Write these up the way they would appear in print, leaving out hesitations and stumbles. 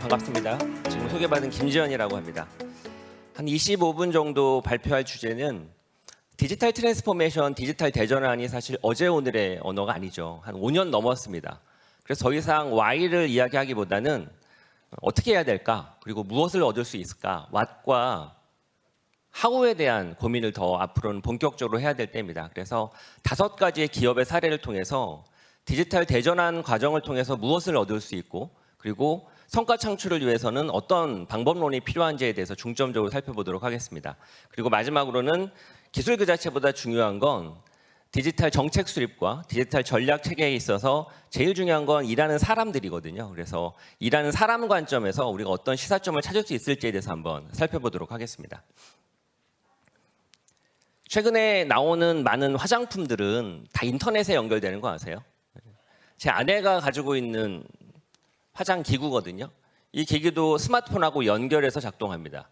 반갑습니다. 지금 소개받은 김지현이라고 합니다. 한 25분 정도 발표할 주제는 디지털 트랜스포메이션, 디지털 대전환이 사실 어제 오늘의 언어가 아니죠. 한 5년 넘었습니다. 그래서 더 이상 Y를 이야기하기보다는 어떻게 해야 될까? 그리고 무엇을 얻을 수 있을까? What과 How에 대한 고민을 더 앞으로는 본격적으로 해야 될 때입니다. 그래서 5가지의 기업의 사례를 통해서 디지털 대전환 과정을 통해서 무엇을 얻을 수 있고, 그리고 성과 창출을 위해서는 어떤 방법론이 필요한지에 대해서 중점적으로 살펴보도록 하겠습니다. 그리고 마지막으로는 기술 그 자체보다 중요한 건 디지털 정책 수립과 디지털 전략 체계에 있어서 제일 중요한 건 일하는 사람들이거든요. 그래서 일하는 사람 관점에서 우리가 어떤 시사점을 찾을 수 있을지에 대해서 한번 살펴보도록 하겠습니다. 최근에 나오는 많은 화장품들은 다 인터넷에 연결되는 거 아세요? 제 아내가 가지고 있는 화장 기구거든요. 이 기기도 스마트폰하고 연결해서 작동합니다.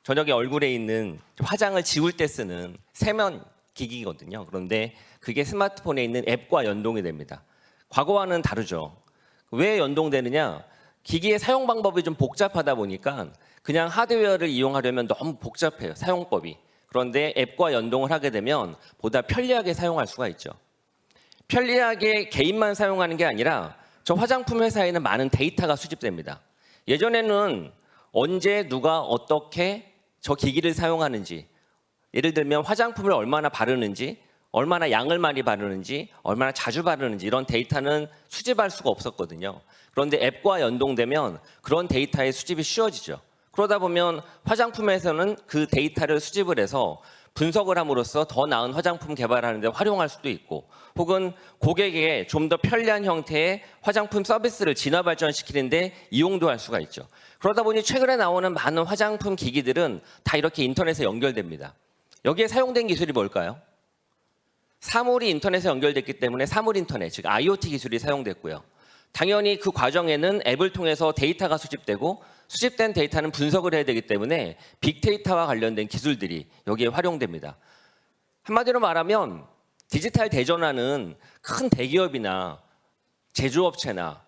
저녁에 얼굴에 있는 화장을 지울 때 쓰는 세면 기기거든요. 그런데 그게 스마트폰에 있는 앱과 연동이 됩니다. 과거와는 다르죠. 왜 연동되느냐? 기기의 사용 방법이 좀 복잡하다 보니까 그냥 하드웨어를 이용하려면 너무 복잡해요. 사용법이. 그런데 앱과 연동을 하게 되면 보다 편리하게 사용할 수가 있죠. 편리하게 개인만 사용하는 게 아니라 저 화장품 회사에는 많은 데이터가 수집됩니다. 예전에는 언제 누가 어떻게 저 기기를 사용하는지, 예를 들면 화장품을 얼마나 바르는지, 얼마나 양을 많이 바르는지, 얼마나 자주 바르는지 이런 데이터는 수집할 수가 없었거든요. 그런데 앱과 연동되면 그런 데이터의 수집이 쉬워지죠. 그러다 보면 화장품에서는 그 데이터를 수집을 해서 분석을 함으로써 더 나은 화장품 개발하는 데 활용할 수도 있고, 혹은 고객에게 좀 더 편리한 형태의 화장품 서비스를 진화 발전시키는데 이용도 할 수가 있죠. 그러다 보니 최근에 나오는 많은 화장품 기기들은 다 이렇게 인터넷에 연결됩니다. 여기에 사용된 기술이 뭘까요? 사물이 인터넷에 연결됐기 때문에 사물 인터넷, 즉 IoT 기술이 사용됐고요. 당연히 그 과정에는 앱을 통해서 데이터가 수집되고, 수집된 데이터는 분석을 해야 되기 때문에 빅데이터와 관련된 기술들이 여기에 활용됩니다. 한마디로 말하면 디지털 대전환은 큰 대기업이나 제조업체나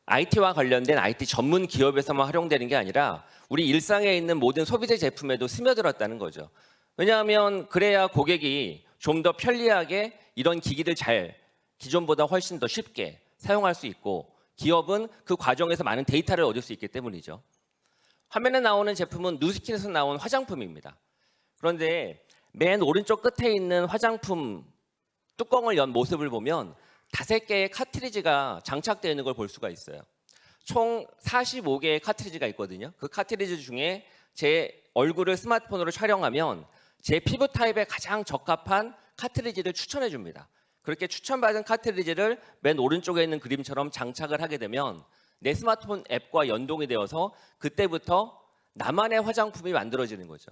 IT와 관련된 IT 전문 기업에서만 활용되는 게 아니라 우리 일상에 있는 모든 소비재 제품에도 스며들었다는 거죠. 왜냐하면 그래야 고객이 좀 더 편리하게 이런 기기를 기존보다 훨씬 더 쉽게 사용할 수 있고, 기업은 그 과정에서 많은 데이터를 얻을 수 있기 때문이죠. 화면에 나오는 제품은 누스킨에서 나온 화장품입니다. 그런데 맨 오른쪽 끝에 있는 화장품 뚜껑을 연 모습을 보면 5개의 카트리지가 장착되어 있는 걸 볼 수가 있어요. 총 45개의 카트리지가 있거든요. 그 카트리지 중에 제 얼굴을 스마트폰으로 촬영하면 제 피부 타입에 가장 적합한 카트리지를 추천해 줍니다. 그렇게 추천받은 카트리지를 맨 오른쪽에 있는 그림처럼 장착을 하게 되면 내 스마트폰 앱과 연동이 되어서 그때부터 나만의 화장품이 만들어지는 거죠.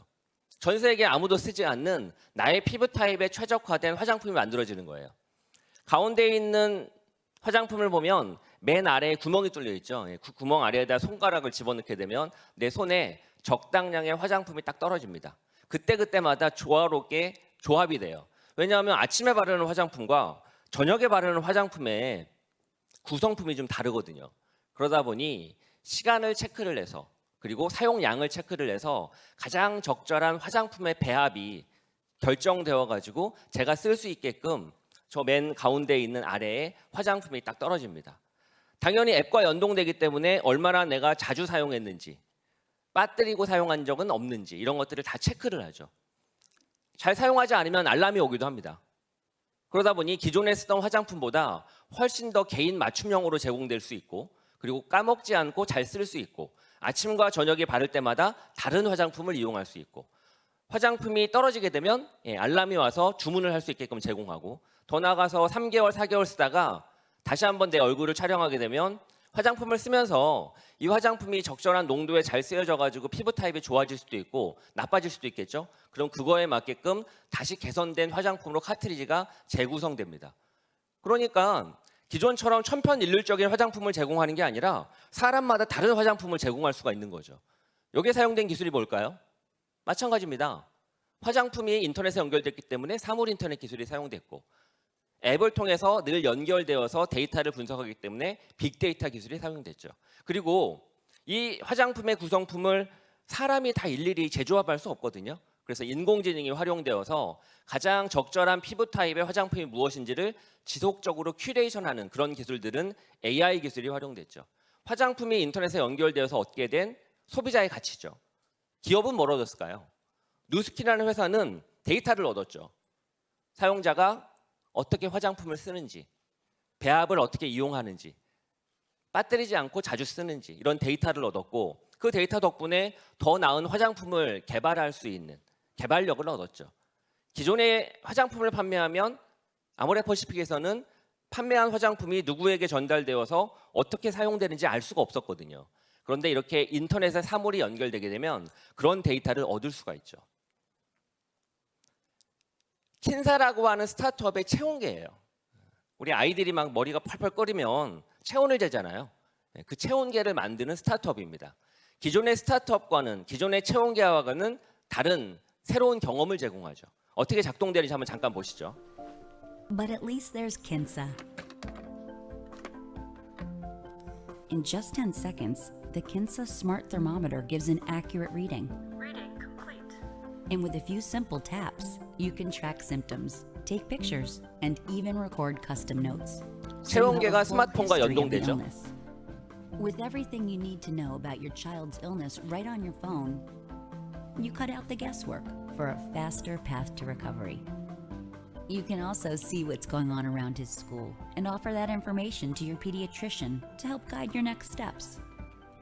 전 세계에 아무도 쓰지 않는 나의 피부 타입에 최적화된 화장품이 만들어지는 거예요. 가운데 있는 화장품을 보면 맨 아래에 구멍이 뚫려 있죠. 그 구멍 아래에다 손가락을 집어넣게 되면 내 손에 적당량의 화장품이 딱 떨어집니다. 그때마다 조화롭게 조합이 돼요. 왜냐하면 아침에 바르는 화장품과 저녁에 바르는 화장품의 구성품이 좀 다르거든요. 그러다 보니 시간을 체크를 해서, 그리고 사용량을 체크를 해서 가장 적절한 화장품의 배합이 결정되어 가지고 제가 쓸 수 있게끔 저 맨 가운데 있는 아래에 화장품이 딱 떨어집니다. 당연히 앱과 연동되기 때문에 얼마나 내가 자주 사용했는지, 빠뜨리고 사용한 적은 없는지 이런 것들을 다 체크를 하죠. 잘 사용하지 않으면 알람이 오기도 합니다. 그러다 보니 기존에 쓰던 화장품보다 훨씬 더 개인 맞춤형으로 제공될 수 있고, 그리고 까먹지 않고 잘 쓸 수 있고, 아침과 저녁에 바를 때마다 다른 화장품을 이용할 수 있고, 화장품이 떨어지게 되면 알람이 와서 주문을 할 수 있게끔 제공하고, 더 나아가서 3개월, 4개월 쓰다가 다시 한번 내 얼굴을 촬영하게 되면 화장품을 쓰면서 이 화장품이 적절한 농도에 잘 쓰여져 가지고 피부 타입이 좋아질 수도 있고 나빠질 수도 있겠죠. 그럼 그거에 맞게끔 다시 개선된 화장품으로 카트리지가 재구성됩니다. 그러니까 기존처럼 천편일률적인 화장품을 제공하는 게 아니라 사람마다 다른 화장품을 제공할 수가 있는 거죠. 여기에 사용된 기술이 뭘까요? 마찬가지입니다. 화장품이 인터넷에 연결됐기 때문에 사물 인터넷 기술이 사용됐고, 앱을 통해서 늘 연결되어서 데이터를 분석하기 때문에 빅데이터 기술이 사용됐죠. 그리고 이 화장품의 구성품을 사람이 다 일일이 재조합할 수 없거든요. 그래서 인공지능이 활용되어서 가장 적절한 피부 타입의 화장품이 무엇인지를 지속적으로 큐레이션하는 그런 기술들은 AI 기술이 활용됐죠. 화장품이 인터넷에 연결되어서 얻게 된 소비자의 가치죠. 기업은 뭘 얻었을까요? 누스킨이라는 회사는 데이터를 얻었죠. 사용자가 어떻게 화장품을 쓰는지, 배합을 어떻게 이용하는지, 빠뜨리지 않고 자주 쓰는지 이런 데이터를 얻었고, 그 데이터 덕분에 더 나은 화장품을 개발할 수 있는 개발력을 얻었죠. 기존의 화장품을 판매하면 아모레퍼시픽에서는 판매한 화장품이 누구에게 전달되어서 어떻게 사용되는지 알 수가 없었거든요. 그런데 이렇게 인터넷에 사물이 연결되게 되면 그런 데이터를 얻을 수가 있죠. 킨사라고 하는 스타트업의 체온계예요. 우리 아이들이 막 머리가 펄펄 끓이면 체온을 재잖아요. 그 체온계를 만드는 스타트업입니다. 기존의 스타트업과는, 기존의 체온계와는 다른 새로운 경험을 제공하죠. 어떻게 작동되는지 한번 잠깐 보시죠. But at least there's Kinsa. In just 10 seconds, the Kinsa smart thermometer gives an accurate reading. Reading complete. And with a few simple taps, you can track symptoms, take pictures, and even record custom notes. So you have 체온계가 a full 스마트폰과 history of the 연동되죠. illness. With everything you need to know about your child's illness right on your phone, you cut out the guesswork for a faster path to recovery. You can also see what's going on around his school and offer that information to your pediatrician to help guide your next steps.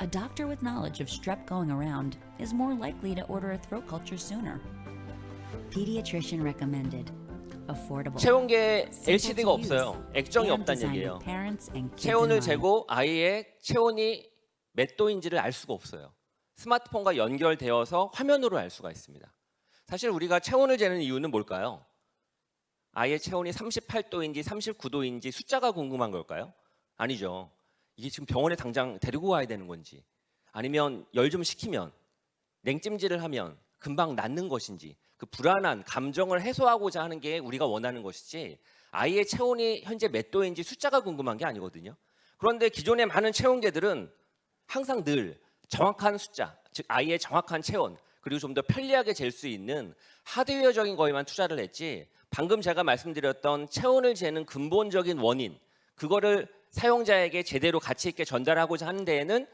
A doctor with knowledge of strep going around is more likely to order a throat culture sooner. Pediatrician recommended. Affordable. 체온계에 simple LCD가 to use, 없어요. 액정이 and 없다는 designed 얘기예요. with parents and kids in 체온을 mind. 재고 아이의 체온이 몇 도인지를 알 수가 없어요. 스마트폰과 연결되어서 화면으로 알 수가 있습니다. 사실 우리가 체온을 재는 이유는 뭘까요? 아이의 체온이 38도인지 39도인지 숫자가 궁금한 걸까요? 아니죠. 이게 지금 병원에 당장 데리고 와야 되는 건지, 아니면 열 좀 식히면, 냉찜질을 하면 금방 낫는 것인지, 그 불안한 감정을 해소하고자 하는 게 우리가 원하는 것이지, 아이의 체온이 현재 몇 도인지 숫자가 궁금한 게 아니거든요. 그런데 기존의 많은 체온계들은 항상 늘 정확한 숫자, 즉 아이의 정확한 체온, 그리고 좀 더 편리하게 잴 수 있는 하드웨어적인 거에만 투자를 했지, 방금 제가 말씀드렸던 체온을 재는 근본적인 원인, 그거를 사용자에게 제대로 가치 있게 전달하고자 하는 데에는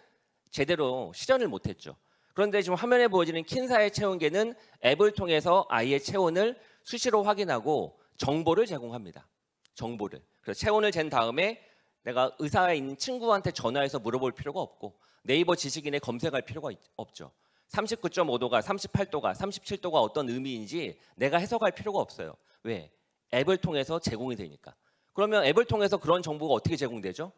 제대로 실현을 못했죠. 그런데 지금 화면에 보여지는 킨사의 체온계는 앱을 통해서 아이의 체온을 수시로 확인하고 정보를 제공합니다. 정보를. 그래서 체온을 잰 다음에 내가 의사에 있는 친구한테 전화해서 물어볼 필요가 없고, 네이버 지식인에 검색할 필요가 없죠. 39.5도가 38도가 37도가 어떤 의미인지 내가 해석할 필요가 없어요. 왜? 앱을 통해서 제공이 되니까. 그러면 앱을 통해서 그런 정보가 어떻게 제공되죠?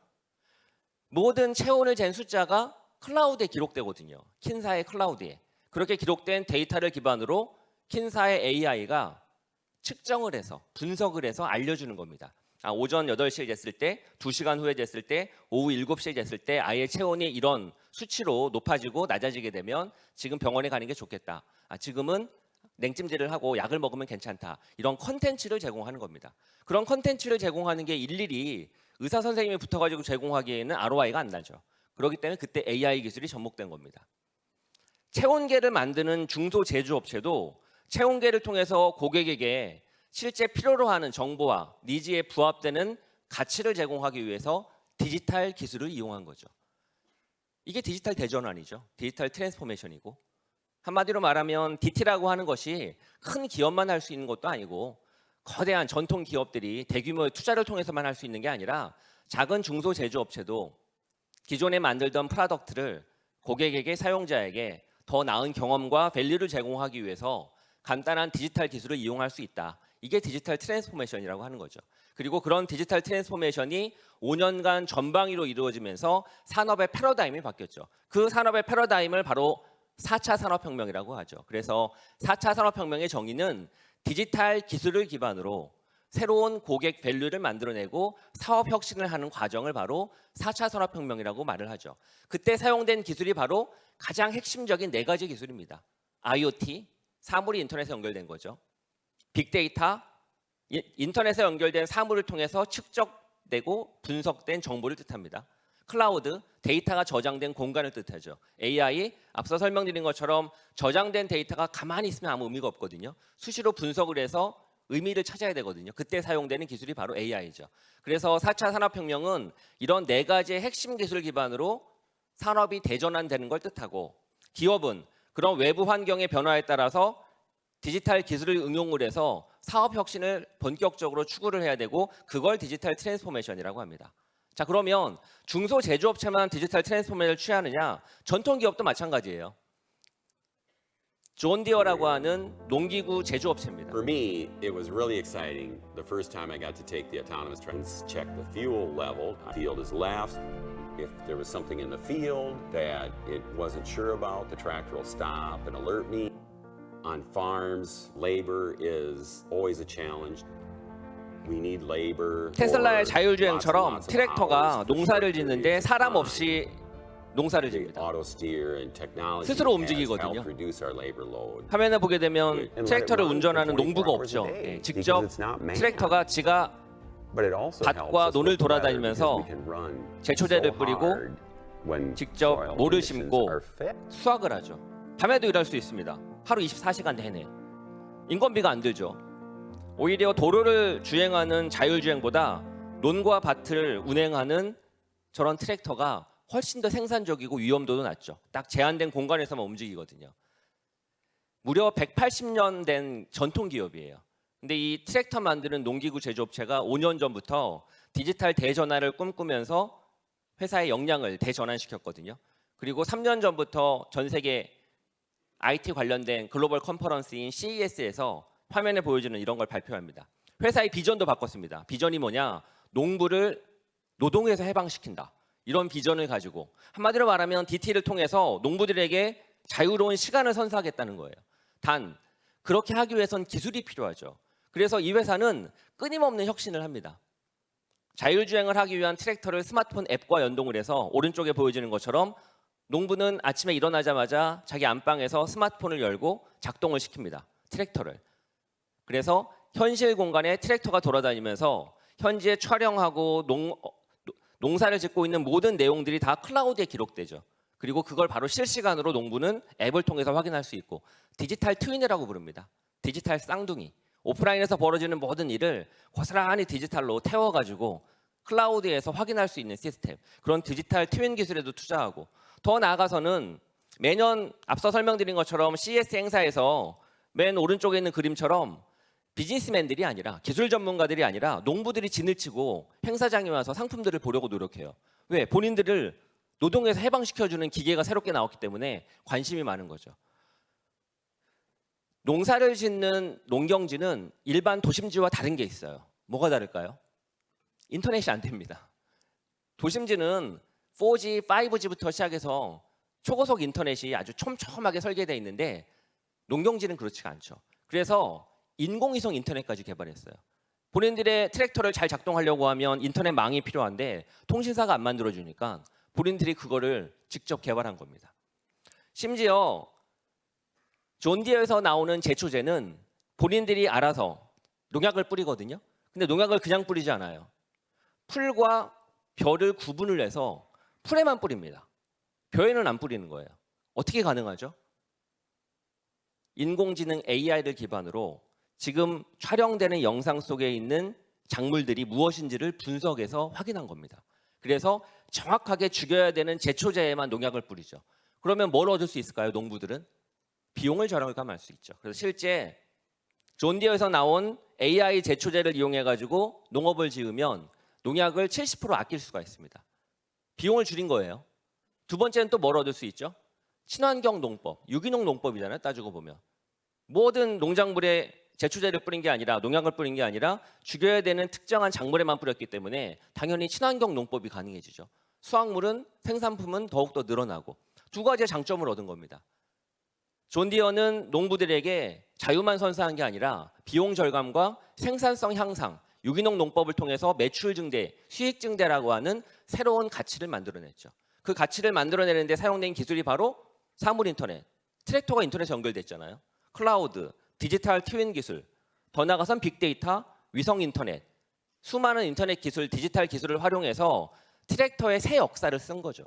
모든 체온을 잰 숫자가 클라우드에 기록되거든요. 킨사의 클라우드에. 그렇게 기록된 데이터를 기반으로 킨사의 AI가 측정을 해서 분석을 해서 알려주는 겁니다. 오전 8시에 쟀을 때, 2시간 후에 쟀을 때, 오후 7시에 쟀을 때 아이의 체온이 이런 수치로 높아지고 낮아지게 되면 지금 병원에 가는 게 좋겠다. 지금은 냉찜질을 하고 약을 먹으면 괜찮다. 이런 컨텐츠를 제공하는 겁니다. 그런 컨텐츠를 제공하는 게 일일이 의사 선생님이 붙어가지고 제공하기에는 ROI가 안 나죠. 그렇기 때문에 그때 AI 기술이 접목된 겁니다. 체온계를 만드는 중소 제조업체도 체온계를 통해서 고객에게 실제 필요로 하는 정보와 니즈에 부합되는 가치를 제공하기 위해서 디지털 기술을 이용한 거죠. 이게 디지털 대전환이죠. 디지털 트랜스포메이션이고, 한마디로 말하면 DT라고 하는 것이 큰 기업만 할 수 있는 것도 아니고, 거대한 전통 기업들이 대규모의 투자를 통해서만 할 수 있는 게 아니라 작은 중소 제조업체도 기존에 만들던 프로덕트를 고객에게, 사용자에게 더 나은 경험과 밸류를 제공하기 위해서 간단한 디지털 기술을 이용할 수 있다. 이게 디지털 트랜스포메이션이라고 하는 거죠. 그리고 그런 디지털 트랜스포메이션이 5년간 전방위로 이루어지면서 산업의 패러다임이 바뀌었죠. 그 산업의 패러다임을 바로 4차 산업혁명이라고 하죠. 그래서 4차 산업혁명의 정의는 디지털 기술을 기반으로 새로운 고객 밸류를 만들어내고 사업 혁신을 하는 과정을 바로 4차 산업혁명이라고 말을 하죠. 그때 사용된 기술이 바로 가장 핵심적인 4가지 기술입니다. IoT, 사물이 인터넷에 연결된 거죠. 빅데이터, 인터넷에 연결된 사물을 통해서 축적되고 분석된 정보를 뜻합니다. 클라우드, 데이터가 저장된 공간을 뜻하죠. AI, 앞서 설명드린 것처럼 저장된 데이터가 가만히 있으면 아무 의미가 없거든요. 수시로 분석을 해서 의미를 찾아야 되거든요. 그때 사용되는 기술이 바로 AI죠. 그래서 4차 산업혁명은 이런 네 가지의 핵심 기술 기반으로 산업이 대전환되는 걸 뜻하고, 기업은 그런 외부 환경의 변화에 따라서 디지털 기술을 응용을 해서 사업 혁신을 본격적으로 추구를 해야 되고, 그걸 디지털 트랜스포메이션이라고 합니다. 자, 그러면 중소 제조업체만 디지털 트랜스포메이션을 취하느냐? 전통 기업도 마찬가지예요. 존 디어라고 하는 농기구 제조업체입니다. For me, it was really exciting the first time I got to take the autonomous truck and check the fuel level. Field is left. If there was something in the field that it wasn't sure about, the tractor will stop and alert me. On farms, labor is always a challenge. We need labor. 테슬라의 for 자율주행처럼 lots of 트랙터가 hours, 농사를 short 짓는데 periods of 사람 time. 없이 농사를 The 집니다. auto steer and technology 스스로 has 움직이거든요. helped reduce our labor load. 화면에 보게 되면 And let it 트랙터를 run for 운전하는 24 농부가 hours a 없죠. day, 예, because 직접 it's not manned. 트랙터가 지가 But it also 밭과 helps us 논을 with weather 돌아다니면서 because we can run 제초제를 so 뿌리고 hard when 직접 soil 모를 conditions 심고 are fit. 수확을 하죠. 밤에도 일할 수 있습니다. 하루 24시간 내내. 인건비가 안 들죠. 오히려 도로를 주행하는 자율주행보다 논과 밭을 운행하는 저런 트랙터가 훨씬 더 생산적이고 위험도도 낮죠. 딱 제한된 공간에서만 움직이거든요. 무려 180년 된 전통 기업이에요. 근데 이 트랙터 만드는 농기구 제조업체가 5년 전부터 디지털 대전환을 꿈꾸면서 회사의 역량을 대전환시켰거든요. 그리고 3년 전부터 전 세계 IT 관련된 글로벌 컨퍼런스인 CES에서 화면에 보여주는 이런 걸 발표합니다. 회사의 비전도 바꿨습니다. 비전이 뭐냐? 농부를 노동에서 해방시킨다. 이런 비전을 가지고, 한마디로 말하면 DT를 통해서 농부들에게 자유로운 시간을 선사하겠다는 거예요. 단 그렇게 하기 위해선 기술이 필요하죠. 그래서 이 회사는 끊임없는 혁신을 합니다. 자율주행을 하기 위한 트랙터를 스마트폰 앱과 연동을 해서 오른쪽에 보여지는 것처럼 농부는 아침에 일어나자마자 자기 안방에서 스마트폰을 열고 작동을 시킵니다. 트랙터를. 그래서 현실 공간에 트랙터가 돌아다니면서 현지에 촬영하고 농사를 짓고 있는 모든 내용들이 다 클라우드에 기록되죠. 그리고 그걸 바로 실시간으로 농부는 앱을 통해서 확인할 수 있고, 디지털 트윈이라고 부릅니다. 디지털 쌍둥이. 오프라인에서 벌어지는 모든 일을 고스란히 디지털로 태워가지고 클라우드에서 확인할 수 있는 시스템, 그런 디지털 트윈 기술에도 투자하고, 더 나아가서는 매년 앞서 설명드린 것처럼 CES 행사에서 맨 오른쪽에 있는 그림처럼 비즈니스맨들이 아니라, 기술 전문가들이 아니라 농부들이 진을 치고 행사장에 와서 상품들을 보려고 노력해요. 왜? 본인들을 노동에서 해방시켜주는 기계가 새롭게 나왔기 때문에 관심이 많은 거죠. 농사를 짓는 농경지는 일반 도심지와 다른 게 있어요. 뭐가 다를까요? 인터넷이 안 됩니다. 도심지는 4G, 5G부터 시작해서 초고속 인터넷이 아주 촘촘하게 설계되어 있는데, 농경지는 그렇지가 않죠. 그래서 인공위성 인터넷까지 개발했어요. 본인들의 트랙터를 잘 작동하려고 하면 인터넷망이 필요한데 통신사가 안 만들어주니까 본인들이 그거를 직접 개발한 겁니다. 심지어 존 디어에서 나오는 제초제는 본인들이 알아서 농약을 뿌리거든요. 근데 농약을 그냥 뿌리지 않아요. 풀과 벼를 구분을 해서 풀에만 뿌립니다. 벼에는 안 뿌리는 거예요. 어떻게 가능하죠? 인공지능 AI를 기반으로 지금 촬영되는 영상 속에 있는 작물들이 무엇인지를 분석해서 확인한 겁니다. 그래서 정확하게 죽여야 되는 제초제에만 농약을 뿌리죠. 그러면 뭘 얻을 수 있을까요? 농부들은 비용을 절감할 수 있죠. 그래서 실제 존 디어에서 나온 AI 제초제를 이용해 가지고 농업을 지으면 농약을 70% 아낄 수가 있습니다. 비용을 줄인 거예요. 두 번째는 또 뭘 얻을 수 있죠? 친환경 농법, 유기농 농법이잖아요. 따지고 보면 모든 농작물에 제초제를 뿌린 게 아니라, 농약을 뿌린 게 아니라 죽여야 되는 특정한 작물에만 뿌렸기 때문에 당연히 친환경 농법이 가능해지죠. 수확물은, 생산품은 더욱더 늘어나고, 두 가지의 장점을 얻은 겁니다. 존 디어는 농부들에게 자유만 선사한 게 아니라 비용 절감과 생산성 향상, 유기농 농법을 통해서 매출 증대, 수익 증대라고 하는 새로운 가치를 만들어냈죠. 그 가치를 만들어내는데 사용된 기술이 바로 사물 인터넷, 트랙터가 인터넷에 연결됐잖아요. 클라우드, 디지털 트윈 기술, 더 나아가선 빅데이터, 위성 인터넷, 수많은 인터넷 기술, 디지털 기술을 활용해서 트랙터의 새 역사를 쓴 거죠.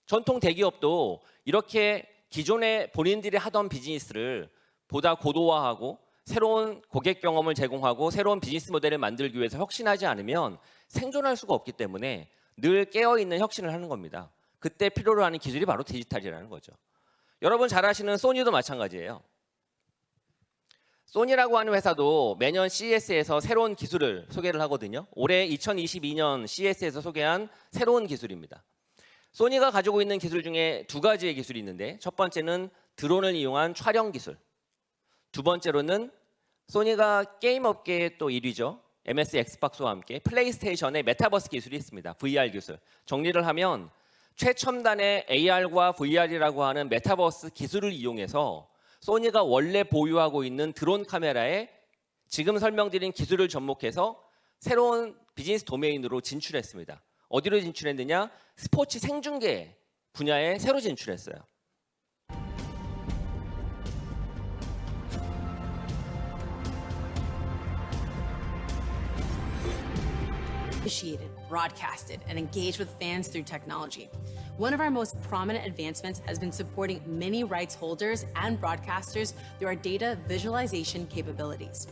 전통 대기업도 이렇게 기존에 본인들이 하던 비즈니스를 보다 고도화하고 새로운 고객 경험을 제공하고 새로운 비즈니스 모델을 만들기 위해서 혁신하지 않으면 생존할 수가 없기 때문에 늘 깨어있는 혁신을 하는 겁니다. 그때 필요로 하는 기술이 바로 디지털이라는 거죠. 여러분 잘 아시는 소니도 마찬가지예요. 소니라고 하는 회사도 매년 CES에서 새로운 기술을 소개를 하거든요. 올해 2022년 CES에서 소개한 새로운 기술입니다. 소니가 가지고 있는 기술 중에 두 가지의 기술이 있는데 첫 번째는 드론을 이용한 촬영 기술. 두 번째로는 소니가 게임 업계의 또 1위죠. MS 엑스박스와 함께 플레이스테이션의 메타버스 기술이 있습니다. VR 기술. 정리를 하면 최첨단의 AR과 VR이라고 하는 메타버스 기술을 이용해서 소니가 원래 보유하고 있는 드론 카메라에 지금 설명드린 기술을 접목해서 새로운 비즈니스 도메인으로 진출했습니다. 어디로 진출했느냐? 스포츠 생중계 분야에 새로 진출했어요. Initiated, broadcasted, and engaged with fans through technology. One of our most prominent advancements has been supporting many rights holders and broadcasters through our data visualization capabilities.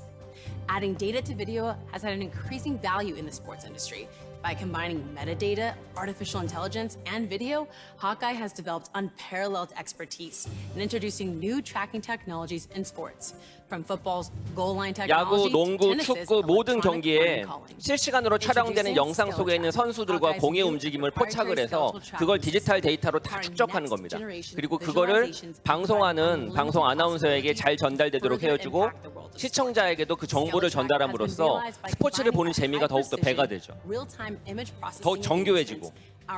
Adding data to video has had an increasing value in the sports industry. By combining metadata, artificial intelligence, and video, Hawkeye has developed unparalleled expertise in introducing new tracking technologies in sports. From football's goal line 야구, technology 농구, to tennis's 축구 모든 electronic 경기에 run calling. 실시간으로 촬영되는 영상 속에 있는 선수들과 공의 움직임을 포착을 해서 그걸 디지털 데이터로 다 축적하는 겁니다. 그리고 그거를 방송하는 방송 아나운서에게 잘 전달되도록 해주고 시청자에게도 그 정보를 전달함으로써 스포츠를 보는 재미가 더욱더 배가 되죠. 더 정교해지고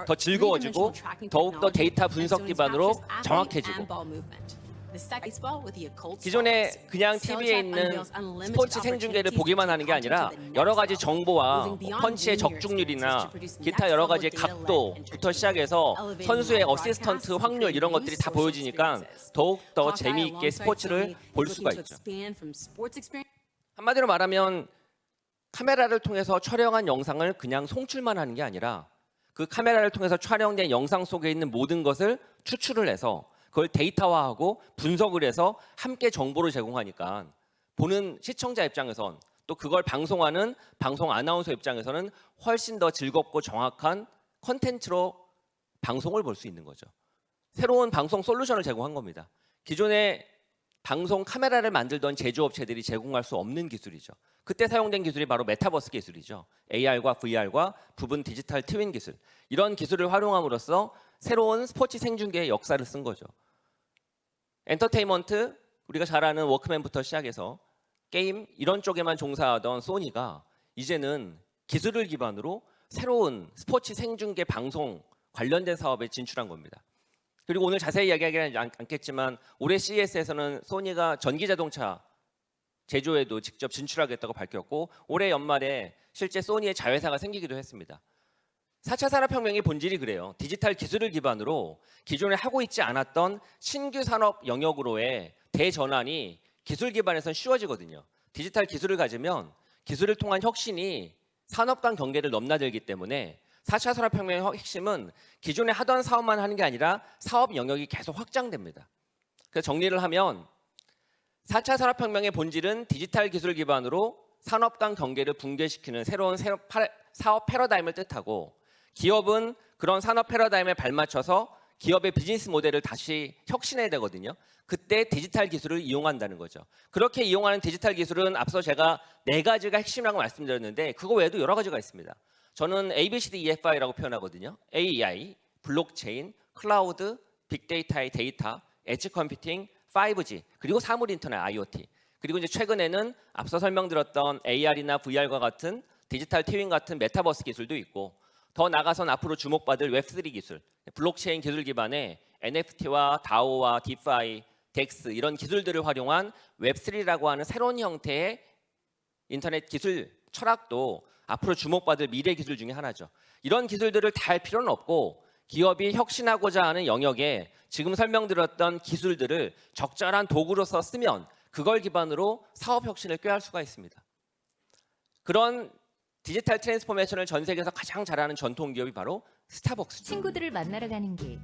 더 즐거워지고 더욱더 데이터 분석 기반으로 정확해지고 기존에 그냥 TV에 있는 스포츠 생중계를 보기만 하는 게 아니라 여러 가지 정보와 펀치의 적중률이나 기타 여러 가지의 각도부터 시작해서 선수의 어시스턴트 확률 이런 것들이 다 보여지니까 더욱더 재미있게 스포츠를 볼 수가 있죠. 한마디로 말하면 카메라를 통해서 촬영한 영상을 그냥 송출만 하는 게 아니라 그 카메라를 통해서 촬영된 영상 속에 있는 모든 것을 추출을 해서 그걸 데이터화하고 분석을 해서 함께 정보를 제공하니까 보는 시청자 입장에선 또 그걸 방송하는 방송 아나운서 입장에서는 훨씬 더 즐겁고 정확한 콘텐츠로 방송을 볼 수 있는 거죠. 새로운 방송 솔루션을 제공한 겁니다. 기존에 방송 카메라를 만들던 제조업체들이 제공할 수 없는 기술이죠. 그때 사용된 기술이 바로 메타버스 기술이죠. AR과 VR과 부분 디지털 트윈 기술. 이런 기술을 활용함으로써 새로운 스포츠 생중계의 역사를 쓴 거죠. 엔터테인먼트, 우리가 잘 아는 워크맨부터 시작해서 게임 이런 쪽에만 종사하던 소니가 이제는 기술을 기반으로 새로운 스포츠 생중계 방송 관련된 사업에 진출한 겁니다. 그리고 오늘 자세히 이야기하기는 않겠지만 올해 CES에서는 소니가 전기자동차 제조에도 직접 진출하겠다고 밝혔고 올해 연말에 실제 소니의 자회사가 생기기도 했습니다. 4차 산업혁명의 본질이 그래요. 디지털 기술을 기반으로 기존에 하고 있지 않았던 신규 산업 영역으로의 대전환이 기술 기반에선 쉬워지거든요. 디지털 기술을 가지면 기술을 통한 혁신이 산업 간 경계를 넘나들기 때문에 4차 산업혁명의 핵심은 기존에 하던 사업만 하는 게 아니라 사업 영역이 계속 확장됩니다. 그래서 정리를 하면 4차 산업혁명의 본질은 디지털 기술 기반으로 산업 간 경계를 붕괴시키는 새로운 사업 패러다임을 뜻하고 기업은 그런 산업 패러다임에 발맞춰서 기업의 비즈니스 모델을 다시 혁신해야 되거든요. 그때 디지털 기술을 이용한다는 거죠. 그렇게 이용하는 디지털 기술은 앞서 제가 4가지가 핵심이라고 말씀드렸는데 그거 외에도 여러 가지가 있습니다. 저는 ABCDEFI라고 표현하거든요. AI, 블록체인, 클라우드, 빅데이터의 데이터, 엣지 컴퓨팅, 5G, 그리고 사물 인터넷 IoT. 그리고 이제 최근에는 앞서 설명드렸던 AR이나 VR과 같은 디지털 트윈 같은 메타버스 기술도 있고 더 나아가선 앞으로 주목받을 웹3 기술, 블록체인 기술 기반의 NFT와 DAO와 DeFi, DEX 이런 기술들을 활용한 웹3라고 하는 새로운 형태의 인터넷 기술 철학도 앞으로 주목받을 미래 기술 중에 하나죠. 이런 기술들을 다 할 필요는 없고 기업이 혁신하고자 하는 영역에 지금 설명드렸던 기술들을 적절한 도구로서 쓰면 그걸 기반으로 사업 혁신을 꾀할 수가 있습니다. 그런 디지털 트랜스포메이션을 전 세계에서 가장 잘하는 전통 기업이 바로 스타벅스죠. 친구들을 만나러 가는 길.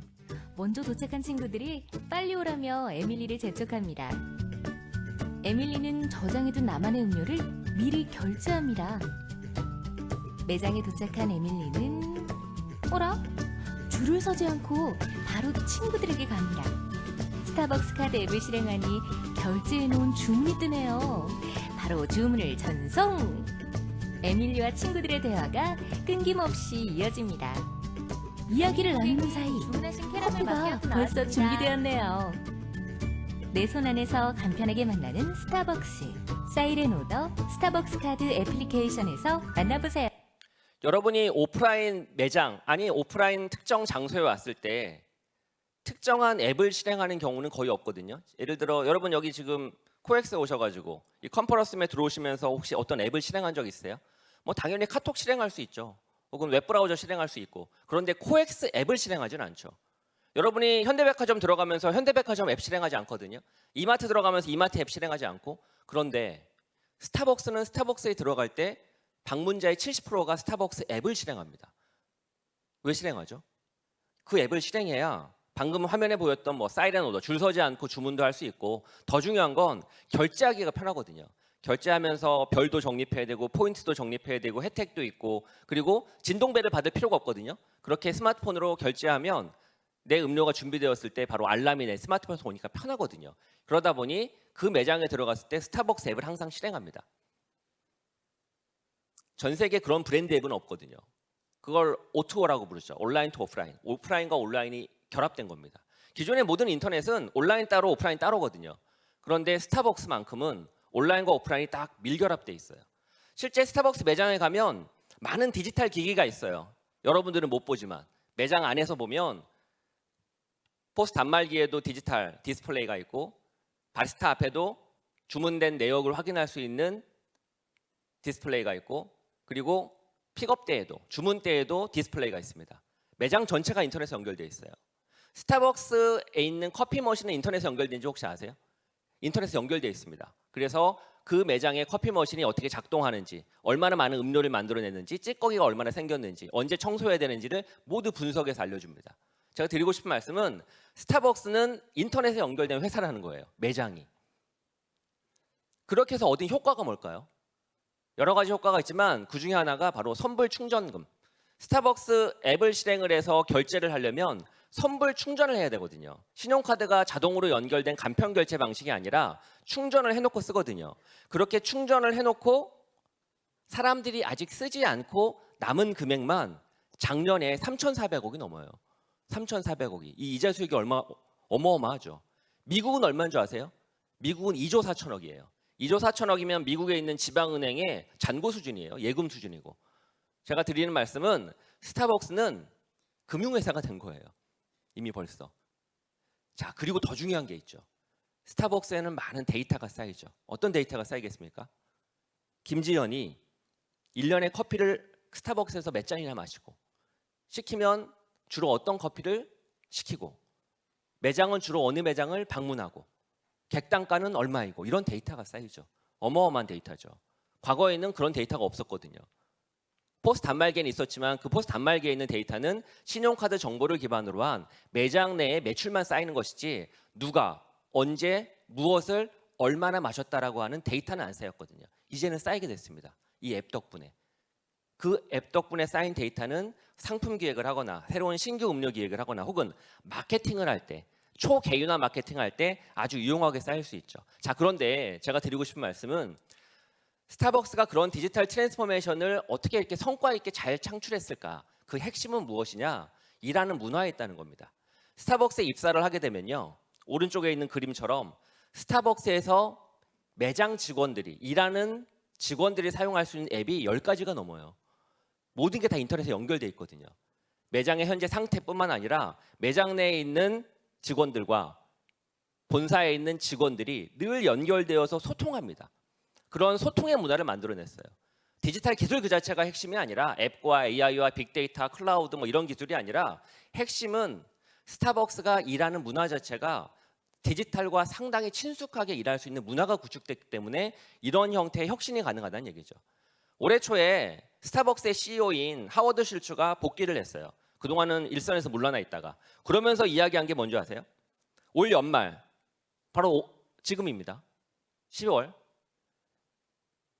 먼저 도착한 친구들이 빨리 오라며 에밀리를 재촉합니다. 에밀리는 저장해둔 나만의 음료를 미리 결제합니다. 매장에 도착한 에밀리는 어라? 줄을 서지 않고 바로 친구들에게 갑니다. 스타벅스 카드 앱을 실행하니 결제해놓은 주문이 뜨네요. 바로 주문을 전송! 에밀리와 친구들의 대화가 끊김없이 이어집니다. 이야기를 나누는 사이 커피가 벌써 준비되었네요. 내 손 안에서 간편하게 만나는 스타벅스. 사이렌 오더 스타벅스 카드 애플리케이션에서 만나보세요. 여러분이 오프라인 매장, 아니 오프라인 특정 장소에 왔을 때 특정한 앱을 실행하는 경우는 거의 없거든요. 예를 들어 여러분 여기 지금 코엑스에 오셔가지고 이 컨퍼런스에 들어오시면서 혹시 어떤 앱을 실행한 적 있어요? 뭐 당연히 카톡 실행할 수 있죠. 혹은 웹브라우저 실행할 수 있고. 그런데 코엑스 앱을 실행하지는 않죠. 여러분이 현대백화점 들어가면서 현대백화점 앱 실행하지 않거든요. 이마트 들어가면서 이마트 앱 실행하지 않고. 그런데 스타벅스는 스타벅스에 들어갈 때 방문자의 70%가 스타벅스 앱을 실행합니다. 왜 실행하죠? 그 앱을 실행해야 방금 화면에 보였던 뭐 사이렌 오더, 줄 서지 않고 주문도 할 수 있고, 더 중요한 건 결제하기가 편하거든요. 결제하면서 별도 적립해야 되고 포인트도 적립해야 되고 혜택도 있고, 그리고 진동벨을 받을 필요가 없거든요. 그렇게 스마트폰으로 결제하면 내 음료가 준비되었을 때 바로 알람이 내 스마트폰에서 오니까 편하거든요. 그러다 보니 그 매장에 들어갔을 때 스타벅스 앱을 항상 실행합니다. 전 세계 그런 브랜드 앱은 없거든요. 그걸 O2O라고 부르죠. 온라인 투 오프라인. 오프라인과 온라인이 결합된 겁니다. 기존의 모든 인터넷은 온라인 따로 오프라인 따로거든요. 그런데 스타벅스만큼은 온라인과 오프라인이 딱 밀결합돼 있어요. 실제 스타벅스 매장에 가면 많은 디지털 기기가 있어요. 여러분들은 못 보지만 매장 안에서 보면 포스 단말기에도 디지털 디스플레이가 있고, 바리스타 앞에도 주문된 내역을 확인할 수 있는 디스플레이가 있고, 그리고 픽업 때에도, 주문 때에도 디스플레이가 있습니다. 매장 전체가 인터넷에 연결되어 있어요. 스타벅스에 있는 커피 머신은 인터넷에 연결된지 혹시 아세요? 인터넷에 연결되어 있습니다. 그래서 그 매장의 커피 머신이 어떻게 작동하는지, 얼마나 많은 음료를 만들어내는지, 찌꺼기가 얼마나 생겼는지, 언제 청소해야 되는지를 모두 분석해서 알려줍니다. 제가 드리고 싶은 말씀은 스타벅스는 인터넷에 연결된 회사라는 거예요. 매장이. 그렇게 해서 얻은 효과가 뭘까요? 여러 가지 효과가 있지만 그 중에 하나가 바로 선불 충전금. 스타벅스 앱을 실행을 해서 결제를 하려면 선불 충전을 해야 되거든요. 신용카드가 자동으로 연결된 간편 결제 방식이 아니라 충전을 해놓고 쓰거든요. 그렇게 충전을 해놓고 사람들이 아직 쓰지 않고 남은 금액만 작년에 3,400억이 넘어요. 3,400억이. 이 이자 수익이 어마어마하죠. 미국은 얼마인 줄 아세요? 미국은 2조 4천억이에요. 2조 4천억이면 미국에 있는 지방은행의 잔고 수준이에요. 예금 수준이고. 제가 드리는 말씀은 스타벅스는 금융회사가 된 거예요. 이미 벌써. 자, 그리고 더 중요한 게 있죠. 스타벅스에는 많은 데이터가 쌓이죠. 어떤 데이터가 쌓이겠습니까? 김지연이 1년에 커피를 스타벅스에서 몇 잔이나 마시고, 시키면 주로 어떤 커피를 시키고, 매장은 주로 어느 매장을 방문하고, 객단가는 얼마이고, 이런 데이터가 쌓이죠. 어마어마한 데이터죠. 과거에는 그런 데이터가 없었거든요. 포스 단말기에는 있었지만 그 포스 단말기에 있는 데이터는 신용카드 정보를 기반으로 한 매장 내에 매출만 쌓이는 것이지 누가 언제 무엇을 얼마나 마셨다라고 하는 데이터는 안 쌓였거든요. 이제는 쌓이게 됐습니다. 이 앱 덕분에. 그 앱 덕분에 쌓인 데이터는 상품 기획을 하거나 새로운 신규 음료 기획을 하거나 혹은 마케팅을 할 때, 초개인화 마케팅할 때 아주 유용하게 쌓일 수 있죠. 자, 그런데 제가 드리고 싶은 말씀은 스타벅스가 그런 디지털 트랜스포메이션을 어떻게 이렇게 성과 있게 잘 창출했을까? 그 핵심은 무엇이냐? 일하는 문화에 있다는 겁니다. 스타벅스에 입사를 하게 되면요, 오른쪽에 있는 그림처럼 스타벅스에서 매장 직원들이, 일하는 직원들이 사용할 수 있는 앱이 10가지가 넘어요. 모든 게 다 인터넷에 연결돼 있거든요. 매장의 현재 상태뿐만 아니라 매장 내에 있는 직원들과 본사에 있는 직원들이 늘 연결되어서 소통합니다. 그런 소통의 문화를 만들어냈어요. 디지털 기술 그 자체가 핵심이 아니라 앱과 AI와 빅데이터, 클라우드 뭐 이런 기술이 아니라 핵심은 스타벅스가 일하는 문화 자체가 디지털과 상당히 친숙하게 일할 수 있는 문화가 구축됐기 때문에 이런 형태의 혁신이 가능하다는 얘기죠. 올해 초에 스타벅스의 CEO인 하워드 슐츠가 복귀를 했어요. 그동안은 일선에서 물러나 있다가. 그러면서 이야기한 게 뭔지 아세요? 올 연말, 바로 지금입니다. 12월.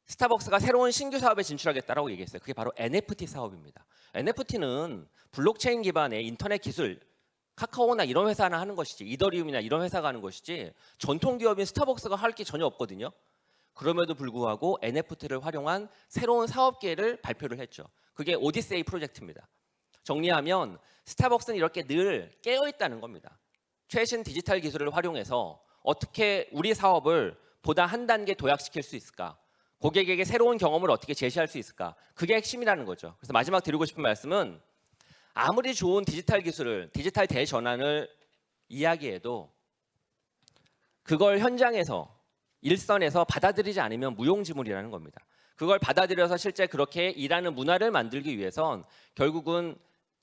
스타벅스가 새로운 신규 사업에 진출하겠다라고 얘기했어요. 그게 바로 NFT 사업입니다. NFT는 블록체인 기반의 인터넷 기술, 카카오나 이런 회사나 하는 것이지, 이더리움이나 이런 회사가 하는 것이지 전통 기업인 스타벅스가 할 게 전혀 없거든요. 그럼에도 불구하고 NFT를 활용한 새로운 사업계를 발표를 했죠. 그게 오디세이 프로젝트입니다. 정리하면 스타벅스는 이렇게 늘 깨어 있다는 겁니다. 최신 디지털 기술을 활용해서 어떻게 우리 사업을 보다 한 단계 도약시킬 수 있을까? 고객에게 새로운 경험을 어떻게 제시할 수 있을까? 그게 핵심이라는 거죠. 그래서 마지막 드리고 싶은 말씀은 아무리 좋은 디지털 기술을, 디지털 대전환을 이야기해도 그걸 현장에서, 일선에서 받아들이지 않으면 무용지물이라는 겁니다. 그걸 받아들여서 실제 그렇게 일하는 문화를 만들기 위해선 결국은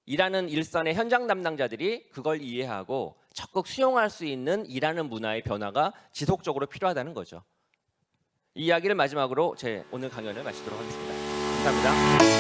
일하는 일선의 현장 담당자들이 그걸 이해하고 적극 수용할 수 있는 일하는 문화의 변화가 지속적으로 필요하다는 거죠. 이 이야기를 마지막으로 제 오늘 강연을 마치도록 하겠습니다. 감사합니다.